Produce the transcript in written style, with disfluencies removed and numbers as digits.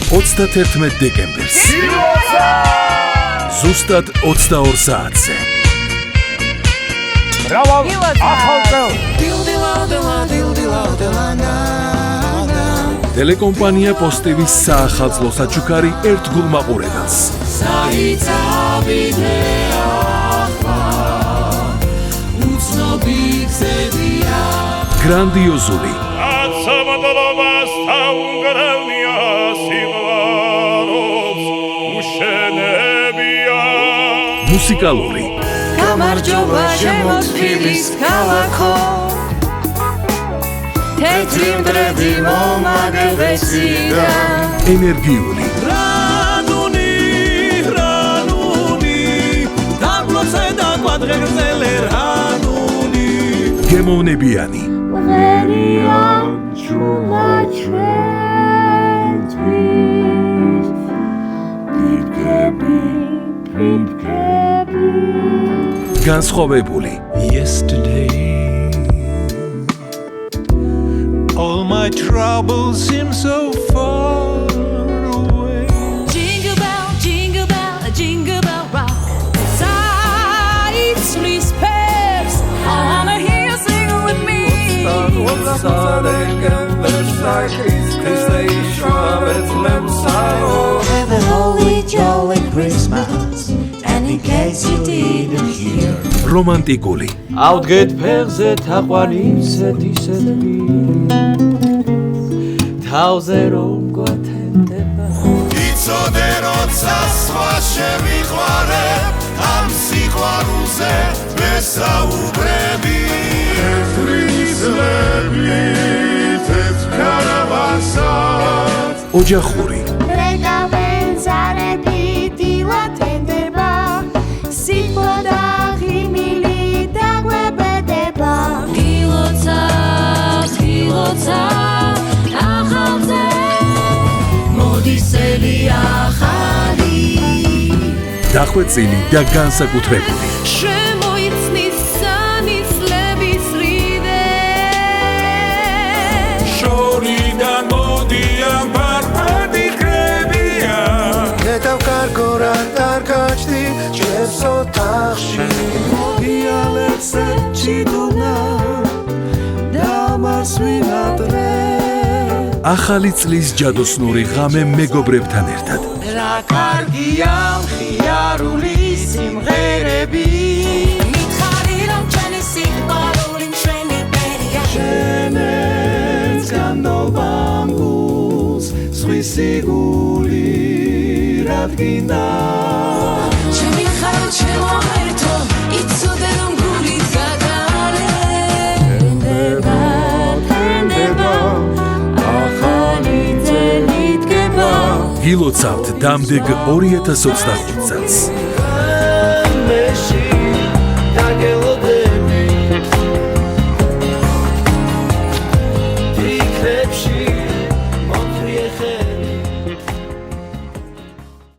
31 დეკემბერს ზუსტად 22 საათზე მრავალ ახალ წელს ტელეკომპანია პოსტივის საახალწლო საჩუქარი ერთგულ მაყურებელს გრანდიოზული მუსიკალური გამარჯობა შემოწმების ქალაქო თეთრი მტრედი მომაგებესიდა ენერგიული დაბლოზე და კვადრებზე რანუნი გემოვნებიანი ვერიან ჩულა ჩვენთვის პიპკები განსხვავებული Yesterday all my troubles seem so far away Jingle bell, jingle bell rock Sides, please pairs I wanna hear you sing with me Have a holy jolly Christmas And in case you didn't hear რომანტიკული ავდგეთ ფეხზე თაყვანი ისეთი თავზე რომ გვათენდება იცოდე როცა სხვა შევიყვარებ ამ სიყვარულზე ვესაუბრები ოჯახური დახვეწილი და განსაკუთრებული შემოიცნის სანისლების რიდე შორიდან მოდიან ბარბადი კრებია ნეტავკარგო რა დარგაჩდი ჩემს ოთახში მოგიალეცე ჩიდუნა დამარს ვინატრე ახალი წლის ჯადოსნური ღამე მეგობრებთან ერთად რა კარგია მხიარული სიმღერები მითხარი რომ ჩვენი სიყვარული მშვენი ბერია შენეც განდობამ გულს ზღვის სიგული რადგინა ჩემი ხარ ჩემო ერთო იცოდე რომ გული გადარე თენდება ახალი წელი დგება გილოცავთ დამდეგ 2025 წელს